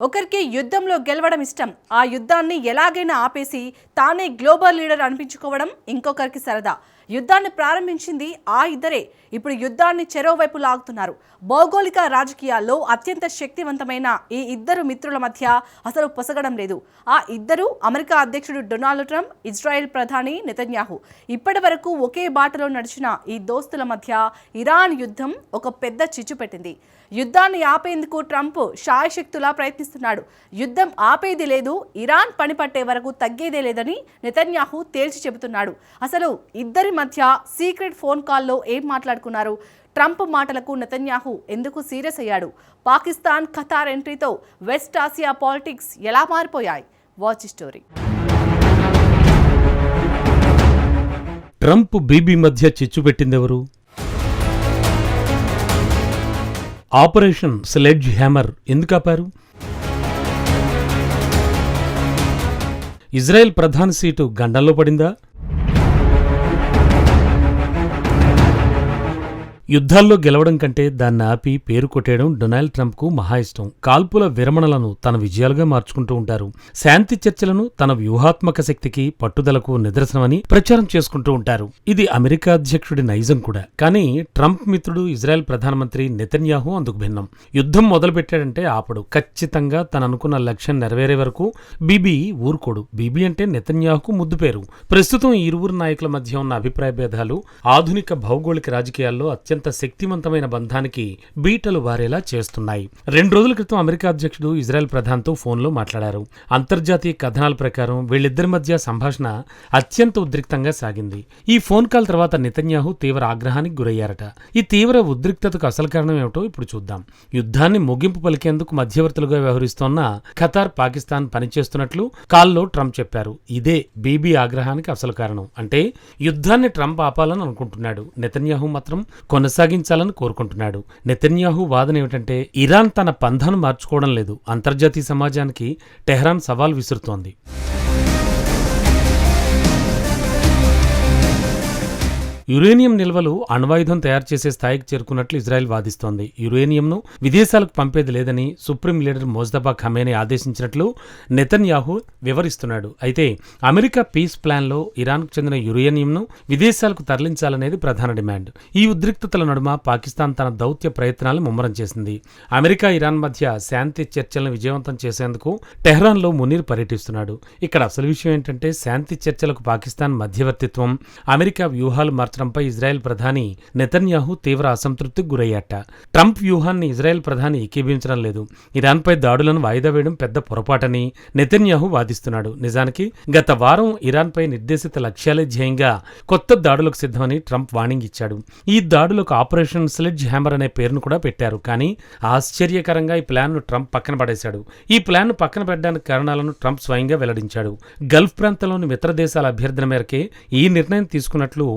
ఒకరికి యుద్ధంలో గెలవడం ఇష్టం. ఆ యుద్ధాన్ని ఎలాగైనా ఆపేసి తానే గ్లోబల్ లీడర్ అనిపించుకోవడం ఇంకొకరికి సరదా. యుద్ధాన్ని ప్రారంభించింది ఆ ఇద్దరే. ఇప్పుడు యుద్ధాన్ని చెరోవైపు లాగుతున్నారు. భౌగోళిక రాజకీయాల్లో అత్యంత శక్తివంతమైన ఈ ఇద్దరు మిత్రుల మధ్య అసలు పొసగడం లేదు. ఆ ఇద్దరు అమెరికా అధ్యక్షుడు డొనాల్డ్ ట్రంప్, ఇజ్రాయెల్ ప్రధాని నెతన్యాహు. ఇప్పటి వరకు ఒకే బాటలో నడిచిన ఈ దోస్తుల మధ్య ఇరాన్ యుద్ధం ఒక పెద్ద చిచ్చు పెట్టింది. యుద్ధాన్ని ఆపేందుకు ట్రంప్ శాయశక్తులా ప్రయత్నిస్తున్నాడు. యుద్ధం ఆపేది లేదు, ఇరాన్ పనిపట్టే వరకు తగ్గేదే లేదని నెతన్యాహు తేల్చి చెబుతున్నాడు. అసలు ఇద్దరి మధ్య సీక్రెట్ ఫోన్ కాల్లో ఏం మాట్లాడుకున్నారు? ట్రంప్ మాటలకు నెతన్యాహు ఎందుకు సీరియస్ అయ్యాడు? పాకిస్తాన్, ఖతార్ ఎంట్రీతో వెస్ట్ ఆసియా పాలిటిక్స్ ఎలా మారిపోయాయి? Watch story. ట్రంప్ బీబీ మధ్య చిచ్చు పెట్టిందెవరు? ఆపరేషన్ స్లెడ్జ్ హ్యామర్ ఎందుకు ఆపారు? ఇజ్రాయెల్ ప్రధాని సీటు గండంలో పడిందా? యుద్ధాల్లో గెలవడం కంటే దాన్ని ఆపి పేరు కొట్టేయడం డొనాల్డ్ ట్రంప్కు మహా ఇష్టం. కాల్పుల విరమణలను తన విజయాలుగా మార్చుకుంటూ ఉంటారు. శాంతి చర్చలను తన వ్యూహాత్మక శక్తికి, పట్టుదలకు నిదర్శనమని ప్రచారం చేసుకుంటూ ఉంటారు. ఇది అమెరికా అధ్యక్షుడి నైజం కూడా. కానీ ట్రంప్ మిత్రుడు ఇజ్రాయెల్ ప్రధానమంత్రి నెతన్యాహు అందుకు భిన్నం. యుద్ధం మొదలుపెట్టాడంటే ఆపడు. ఖచ్చితంగా తననుకున్న లక్ష్యం నెరవేరే వరకు బీబీ ఊరుకోడు. బీబీ అంటే నెతన్యాహుకు ముద్దు పేరు. ప్రస్తుతం ఈ ఇరువురు నాయకుల మధ్య ఉన్న అభిప్రాయ భేదాలు ఆధునిక భౌగోళిక రాజకీయాల్లో అత్యంత శక్తివంతమైన బంధానికి బీటలు వారేలా చేస్తున్నాయి. 2 రోజుల క్రితం అమెరికా అధ్యక్షుడు ఇజ్రాయెల్ ప్రధానితో ఫోన్లో మాట్లాడారు. అంతర్జాతీయ కథనాల ప్రకారం వీళ్ళిద్దరి మధ్య సంభాషణ అత్యంత ఉద్రిక్తంగా సాగింది. ఈ ఫోన్ కాల్ తర్వాత నెతన్యాహు తీవ్ర ఆగ్రహానికి గురయ్యారట. ఈ తీవ్ర ఉద్రిక్తతకు అసలు కారణం ఏమిటో ఇప్పుడు చూద్దాం. యుద్ధాన్ని ముగింపు పలికేందుకు మధ్యవర్తులుగా వ్యవహరిస్తోన్న ఖతార్, పాకిస్తాన్ పనిచేస్తున్నట్లు కాల్లో ట్రంప్ చెప్పారు. ఇదే బీబీ ఆగ్రహానికి అసలు కారణం. అంటే యుద్ధాన్ని ట్రంప్ ఆపాలని అనుకుంటున్నాడు. నెతన్యాహు మాత్రం కొనసాగించాలని కోరుకుంటున్నాడు. నెతన్యాహు వాదన ఏమిటంటే ఇరాన్ తన పంథాను మార్చుకోవడం లేదు. అంతర్జాతీయ సమాజానికి టెహ్రాన్ సవాల్ విసురుతోంది. యురేనియం నిల్వలు అణ్వాయుధం తయారు చేసే స్థాయికి చేరుకున్నట్లు ఇజ్రాయెల్ వాదిస్తోంది. యురేనియంను విదేశాలకు పంపేది లేదని సుప్రీం లీడర్ మోజ్తబా ఖమేనీ ఆదేశించినట్లు నెతన్యాహు వివరిస్తున్నాడు. అయితే అమెరికా పీస్ ప్లాన్లో ఇరాన్కు చెందిన యురేనియంను విదేశాలకు తరలించాలనేది ప్రధాన డిమాండ్. ఈ ఉద్రిక్తతల నడుమ పాకిస్తాన్ తన దౌత్య ప్రయత్నాలను ముమ్మరం చేసింది. అమెరికా, ఇరాన్ మధ్య శాంతి చర్చలను విజయవంతం చేసేందుకు టెహ్రాన్లో మునీర్ పర్యటిస్తున్నాడు. ఇక్కడ అసలు విషయం ఏంటంటే శాంతి చర్చలకు పాకిస్తాన్ మధ్యవర్తిత్వం, అమెరికా వ్యూహాలు పై ఇజ్రాయెల్ ప్రధాని నెతన్యాహు తీవ్ర అసంతృప్తికి గురయ్యాట. ట్రంప్ వ్యూహాన్ని ఇజ్రాయెల్ ప్రధాని ఏకీభవించడం లేదు. ఇరాన్పై దాడులను వాయిదా వేయడం పెద్ద పొరపాటని నెతన్యాహు వాదిస్తున్నాడు. నిజానికి గత వారం ఇరాన్పై నిర్దేశిత లక్ష్యాలే ధ్యేయంగా కొత్త దాడులకు సిద్ధమని ట్రంప్ వార్నింగ్ ఇచ్చాడు. ఈ దాడులకు ఆపరేషన్ స్లెడ్జ్ హ్యామర్ అనే పేరును కూడా పెట్టారు. కానీ ఆశ్చర్యకరంగా ఈ ప్లాన్ను ట్రంప్ పక్కన పడేశాడు. ఈ ప్లాన్ను పక్కన పెట్టడానికి కారణాలను ట్రంప్ స్వయంగా వెల్లడించాడు. గల్ఫ్ ప్రాంతంలోని మిత్ర దేశాల అభ్యర్థన మేరకే ఈ నిర్ణయం తీసుకున్నట్లు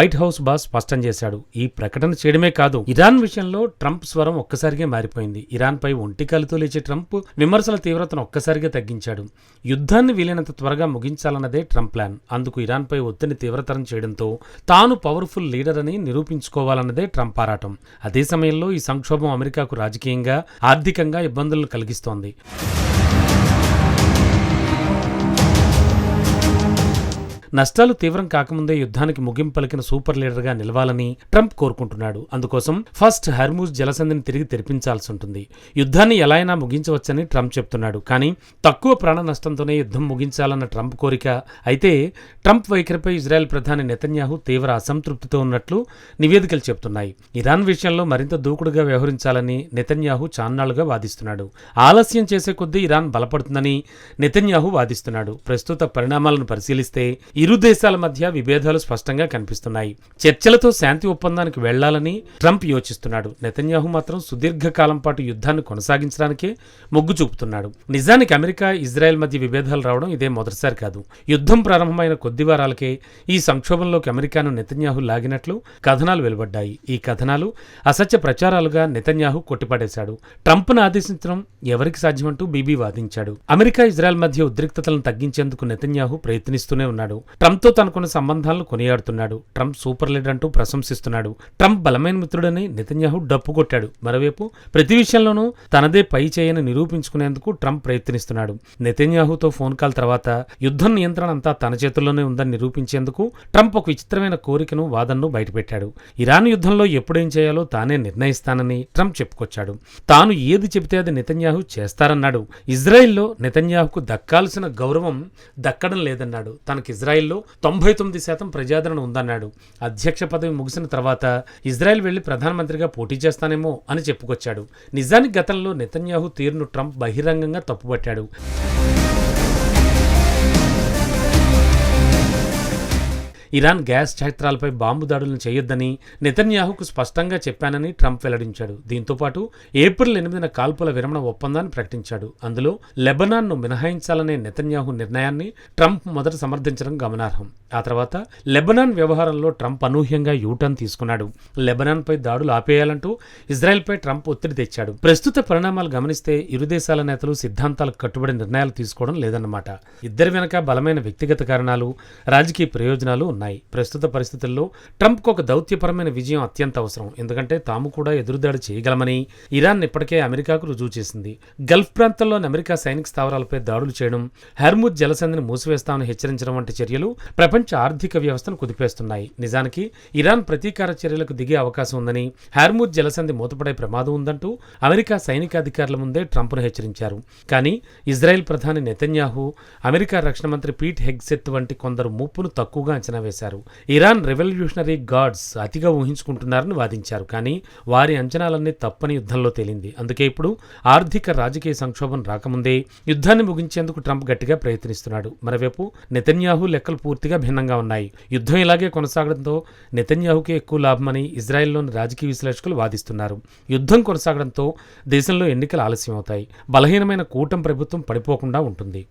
వైట్ హౌస్ బాస్ స్పష్టం చేశాడు. ఈ ప్రకటన చేయడమే కాదు, ఇరాన్ విషయంలో ట్రంప్ స్వరం ఒక్కసారిగా మారిపోయింది. ఇరాన్పై ఒంటికాలితో లేచే ట్రంప్ విమర్శల తీవ్రతను ఒక్కసారిగా తగ్గించాడు. యుద్ధాన్ని వీలైనంత త్వరగా ముగించాలన్నదే ట్రంప్ ప్లాన్. అందుకు ఇరాన్పై ఒత్తిడిని తీవ్రతరం చేయడంతో తాను పవర్ఫుల్ లీడర్ అని నిరూపించుకోవాలన్నదే ట్రంప్ ఆరాటం. అదే సమయంలో ఈ సంక్షోభం అమెరికాకు రాజకీయంగా, ఆర్థికంగా ఇబ్బందులను కలిగిస్తోంది. నష్టాలు తీవ్రం కాకముందే యుద్ధానికి ముగింపు పలికిన సూపర్ లీడర్గా నిలవాలని ట్రంప్ కోరుకుంటున్నాడు. అందుకోసం ఫస్ట్ హర్మూజ్ జలసంధిని తిరిగి తెరిపించాల్సి ఉంటుంది. యుద్ధాన్ని ఎలా అయినా ముగించవచ్చని ట్రంప్ చెప్తున్నాడు. కానీ తక్కువ ప్రాణ నష్టంతోనే యుద్ధం ముగించాలన్న ట్రంప్ కోరిక. అయితే ట్రంప్ వైఖరిపై ఇజ్రాయెల్ ప్రధాని నెతన్యాహు తీవ్ర అసంతృప్తితో ఉన్నట్లు నివేదికలు చెబుతున్నాయి. ఇరాన్ విషయంలో మరింత దూకుడుగా వ్యవహరించాలని నెతన్యాహు చాన్నాళ్లుగా వాదిస్తున్నాడు. ఆలస్యం చేసే కొద్దీ ఇరాన్ బలపడుతుందని నెతన్యాహు వాదిస్తున్నాడు. ప్రస్తుత పరిణామాలను పరిశీలిస్తే ఇరు దేశాల మధ్య విభేదాలు స్పష్టంగా కనిపిస్తున్నాయి. చర్చలతో శాంతి ఒప్పందానికి వెళ్లాలని ట్రంప్ యోచిస్తున్నాడు. నెతన్యాహు మాత్రం సుదీర్ఘకాలం పాటు యుద్ధాన్ని కొనసాగించడానికే మొగ్గు చూపుతున్నాడు. నిజానికి అమెరికా, ఇజ్రాయెల్ మధ్య విభేదాలు రావడం ఇదే మొదటిసారి కాదు. యుద్ధం ప్రారంభమైన కొద్ది వారాలకే ఈ సంక్షోభంలోకి అమెరికాను నెతన్యాహు లాగినట్లు కథనాలు వెలువడ్డాయి. ఈ కథనాలు అసత్య ప్రచారాలుగా నెతన్యాహు కొట్టిపడేశాడు. ట్రంప్ను ఆదేశించడం ఎవరికి సాధ్యమంటూ బీబీ వాదించాడు. అమెరికా, ఇజ్రాయెల్ మధ్య ఉద్రిక్తతలను తగ్గించేందుకు నెతన్యాహు ప్రయత్నిస్తూనే ఉన్నాడు. ట్రంప్తో తనకున్న సంబంధాలను కొనియాడుతున్నాడు. ట్రంప్ సూపర్ లీడర్ అంటూ ప్రశంసిస్తున్నాడు. ట్రంప్ బలమైన మిత్రుడని నెతన్యాహు డప్పు కొట్టాడు. మరోవైపు ప్రతి విషయంలోనూ తనదే పై చేయని నిరూపించుకునేందుకు ట్రంప్ ప్రయత్నిస్తున్నాడు. నెతన్యాహుతో ఫోన్ కాల్ తర్వాత యుద్ధం నియంత్రణ అంతా తన చేతుల్లోనే ఉందని నిరూపించేందుకు ట్రంప్ ఒక విచిత్రమైన కోరికను, వాదనను బయటపెట్టాడు. ఇరాన్ యుద్ధంలో ఎప్పుడేం చేయాలో తానే నిర్ణయిస్తానని ట్రంప్ చెప్పుకొచ్చాడు. తాను ఏది చెబితే అది నెతన్యాహు చేస్తారన్నాడు. ఇజ్రాయెల్లో నెతన్యాహుకు దక్కాల్సిన గౌరవం దక్కడం లేదన్నాడు. తనకు ఇజ్రాయెల్లో 99% ప్రజాదరణ ఉందన్నాడు. అధ్యక్ష పదవి ముగిసిన తర్వాత ఇజ్రాయెల్ వెళ్లి ప్రధానమంత్రిగా పోటీ చేస్తానేమో అని చెప్పుకొచ్చాడు. నిజానికి గతంలో నెతన్యాహు తీరును ట్రంప్ బహిరంగంగా తప్పుపట్టాడు. ఇరాన్ గ్యాస్ క్షేత్రాలపై బాంబు దాడులను చేయొద్దని నెతన్యాహుకు స్పష్టంగా చెప్పానని ట్రంప్ వెల్లడించాడు. దీంతోపాటు ఏప్రిల్ 8న కాల్పుల విరమణ ఒప్పందాన్ని ప్రకటించాడు. అందులో లెబనాన్ను మినహాయించాలనే నెతన్యాహు నిర్ణయాన్ని ట్రంప్ మొదట సమర్థించడం గమనార్హం. ఆ తర్వాత లెబనాన్ వ్యవహారంలో ట్రంప్ అనూహ్యంగా యూటర్న్ తీసుకున్నాడు. లెబనాన్పై దాడులు ఆపేయాలంటూ ఇజ్రాయెల్పై ట్రంప్ ఒత్తిడి తెచ్చాడు. ప్రస్తుత పరిణామాలు గమనిస్తే ఇరు దేశాల నేతలు సిద్ధాంతాలకు కట్టుబడి నిర్ణయాలు తీసుకోవడం లేదన్నమాట. ఇద్దరి వెనక బలమైన వ్యక్తిగత కారణాలు, రాజకీయ ప్రయోజనాలు ఉన్నాయి. ప్రస్తుత పరిస్థితుల్లో ట్రంప్కు ఒక దౌత్యపరమైన విజయం అత్యంత అవసరం. ఎందుకంటే తాము కూడా ఎదురుదాడి చేయగలమని ఇరాన్ ఇప్పటికే అమెరికాకు రుజువు చేసింది. గల్ఫ్ ప్రాంతంలోని అమెరికా సైనిక స్థావరాలపై దాడులు చేయడం, హర్ముజ్ జలసంధిని మూసివేస్తామని హెచ్చరించడం వంటి చర్యలు ప్రపంచ ఆర్థిక వ్యవస్థను కుదిపేస్తున్నాయి. నిజానికి ఇరాన్ ప్రతీకార చర్యలకు దిగే అవకాశం ఉందని, హర్ముజ్ జలసంధి మూతపడే ప్రమాదం ఉందంటూ అమెరికా సైనికాధికారుల ముందే ట్రంప్ను హెచ్చరించారు. కానీ ఇజ్రాయెల్ ప్రధాని నెతన్యాహు, అమెరికా రక్షణ మంత్రి పీట్ హెగ్సెత్ వంటి కొందరు ముప్పును తక్కువగా అంచనా వేశారు. ఇరాన్ రెవల్యూషనరీ గార్డ్స్ అతిగా ఊహించుకుంటున్నారని వాదించారు. కానీ వారి అంచనాలన్నీ తప్పని యుద్ధంలో తేలింది. అందుకే ఇప్పుడు ఆర్థిక రాజకీయ సంక్షోభం రాకముందే యుద్ధాన్ని ముగించేందుకు ట్రంప్ గట్టిగా ప్రయత్నిస్తున్నాడు. మరోవైపు నెతన్యాహు లెక్కలు పూర్తిగా భిన్నంగా ఉన్నాయి. యుద్ధం ఇలాగే కొనసాగడంతో నెతన్యాహుకే ఎక్కువ లాభమని ఇజ్రాయెల్లోని రాజకీయ విశ్లేషకులు వాదిస్తున్నారు. యుద్ధం కొనసాగడంతో దేశంలో ఎన్నికలు ఆలస్యం అవుతాయి. బలహీనమైన కూటమి ప్రభుత్వం పడిపోకుండా ఉంటుంది.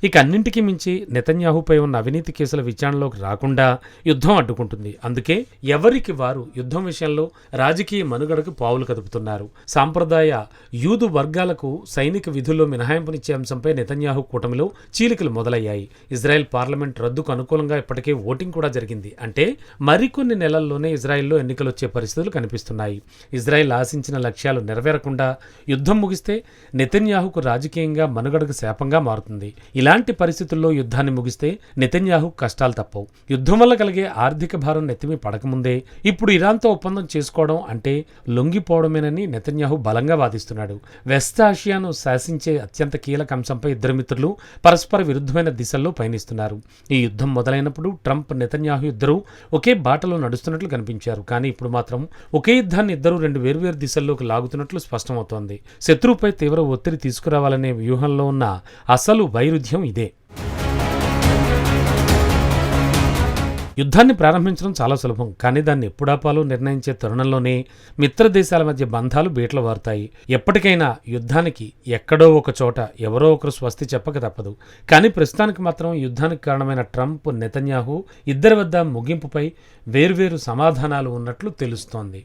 ఇక అన్నింటికీ మించి నెతన్యాహుపై ఉన్న అవినీతి కేసుల విచారణలోకి రాకుండా యుద్ధం అడ్డుకుంటుంది. అందుకే ఎవరికి వారు యుద్ధం విషయంలో రాజకీయ మనుగడకు పావులు కదుపుతున్నారు. సాంప్రదాయ యూదు వర్గాలకు సైనిక విధుల్లో మినహాయింపునిచ్చే అంశంపై నెతన్యాహు కూటమిలో చీలికలు మొదలయ్యాయి. ఇజ్రాయెల్ పార్లమెంట్ రద్దుకు అనుకూలంగా ఇప్పటికే ఓటింగ్ కూడా జరిగింది. అంటే మరికొన్ని నెలల్లోనే ఇజ్రాయెల్లో ఎన్నికలు వచ్చే పరిస్థితులు కనిపిస్తున్నాయి. ఇజ్రాయెల్ ఆశించిన లక్ష్యాలు నెరవేరకుండా యుద్ధం ముగిస్తే నెతన్యాహుకు రాజకీయంగా మనుగడకు శాపంగా మారుతుంది. ఇలాంటి పరిస్థితుల్లో యుద్ధాన్ని ముగిస్తే నెతన్యాహు కష్టాలు తప్పవు. యుద్ధం వల్ల కలిగే ఆర్థిక భారం నెత్తిమి పడకముందే ఇప్పుడు ఇరాన్తో ఒప్పందం చేసుకోవడం అంటే లొంగిపోవడమేనని నెతన్యాహు బలంగా వాదిస్తున్నాడు. వెస్ట్ ఆసియాను శాసించే అత్యంత కీలక అంశంపై ఇద్దరు మిత్రులు పరస్పర విరుద్ధమైన దిశల్లో పయనిస్తున్నారు. ఈ యుద్ధం మొదలైనప్పుడు ట్రంప్, నెతన్యాహు ఇద్దరూ ఒకే బాటలో నడుస్తున్నట్లు కనిపించారు. కానీ ఇప్పుడు మాత్రం ఒకే యుద్ధాన్ని ఇద్దరు రెండు వేర్వేరు దిశల్లోకి లాగుతున్నట్లు స్పష్టమవుతోంది. శత్రువుపై తీవ్ర ఒత్తిడి తీసుకురావాలనే వ్యూహంలో ఉన్న అసలు వైరుధ్యం ఇదే. యుద్ధాన్ని ప్రారంభించడం చాలా సులభం. కానీ దాన్ని ఎప్పుడాపాలో నిర్ణయించే తరుణంలోనే మిత్ర దేశాల మధ్య బంధాలు బీటలు వారుతాయి. ఎప్పటికైనా యుద్ధానికి ఎక్కడో ఒక చోట ఎవరో ఒకరు స్వస్తి చెప్పక తప్పదు. కానీ ప్రస్తుతానికి మాత్రం యుద్ధానికి కారణమైన ట్రంప్, నెతన్యాహు ఇద్దరి వద్ద ముగింపుపై వేర్వేరు సమాధానాలు ఉన్నట్లు తెలుస్తోంది.